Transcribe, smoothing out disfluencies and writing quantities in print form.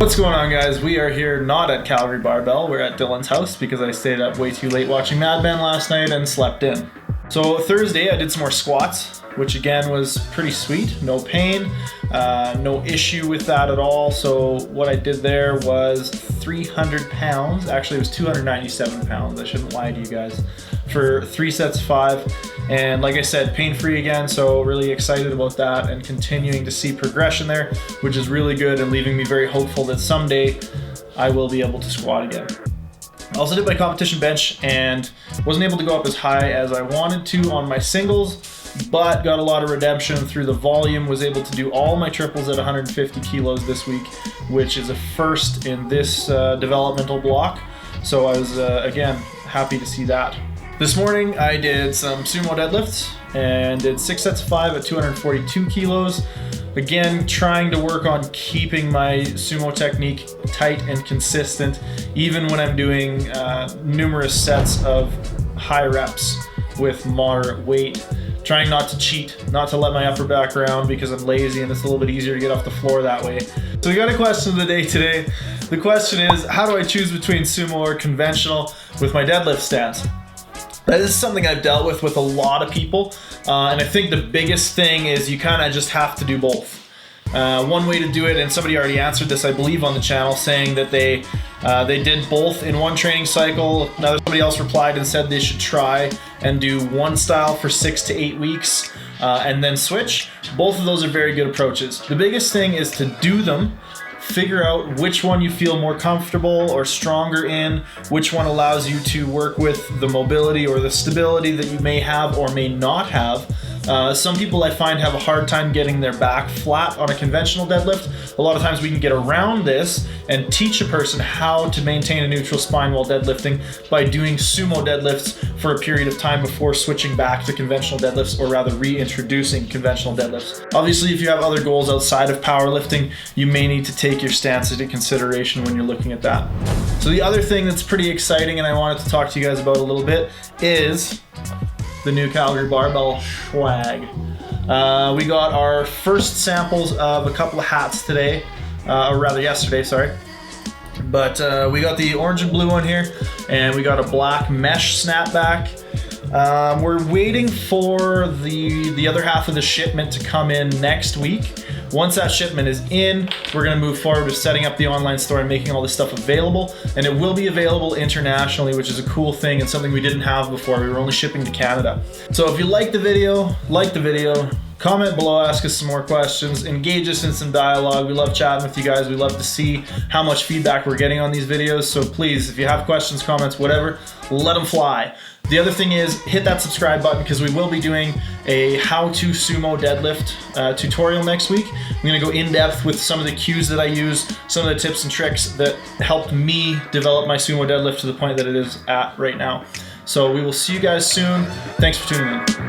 What's going on, guys? We are here not at Calgary Barbell. We're at Dylan's house because I stayed up way too late watching Mad Men last night and slept in. So Thursday I did some more squats, which again was pretty sweet. No pain, no issue with that at all. So what I did there was 300 pounds. Actually, it was 297 pounds. I shouldn't lie to you guys. For 3 sets of 5. And like I said, pain-free again, so really excited about that and continuing to see progression there, which is really good and leaving me very hopeful that someday I will be able to squat again. I also did my competition bench and wasn't able to go up as high as I wanted to on my singles, but got a lot of redemption through the volume, was able to do all my triples at 150 kilos this week, which is a first in this developmental block. So I was, again, happy to see that. This morning I did some sumo deadlifts and did 6 sets of 5 at 242 kilos. Again, trying to work on keeping my sumo technique tight and consistent, even when I'm doing numerous sets of high reps with moderate weight. Trying not to cheat, not to let my upper back round because I'm lazy and it's a little bit easier to get off the floor that way. So we got a question of the day today. The question is, how do I choose between sumo or conventional with my deadlift stance? This is something I've dealt with a lot of people, and I think the biggest thing is you kind of just have to do both. One way to do it, and somebody already answered this, I believe, on the channel, saying that they did both in one training cycle. Somebody else replied and said they should try and do one style for 6 to 8 weeks and then switch. Both of those are very good approaches. The biggest thing is to do them. Figure out which one you feel more comfortable or stronger in, which one allows you to work with the mobility or the stability that you may have or may not have. Some people I find have a hard time getting their back flat on a conventional deadlift. A lot of times we can get around this and teach a person how to maintain a neutral spine while deadlifting by doing sumo deadlifts for a period of time before switching back to conventional deadlifts, or rather reintroducing conventional deadlifts. Obviously, if you have other goals outside of powerlifting, you may need to take your stance into consideration when you're looking at that. So the other thing that's pretty exciting and I wanted to talk to you guys about a little bit is the new Calgary Barbell swag. We got our first samples of a couple of hats today, or rather yesterday, sorry. But we got the orange and blue one here, and we got a black mesh snapback. We're waiting for the other half of the shipment to come in next week. Once that shipment is in, we're going to move forward with setting up the online store and making all this stuff available. And it will be available internationally, which is a cool thing and something we didn't have before. We were only shipping to Canada. So if you like the video, comment below, ask us some more questions, engage us in some dialogue. We love chatting with you guys. We love to see how much feedback we're getting on these videos. So please, if you have questions, comments, whatever, let them fly. The other thing is hit that subscribe button because we will be doing a how-to sumo deadlift tutorial next week. I'm going to go in depth with some of the cues that I use, some of the tips and tricks that helped me develop my sumo deadlift to the point that it is at right now. So we will see you guys soon. Thanks for tuning in.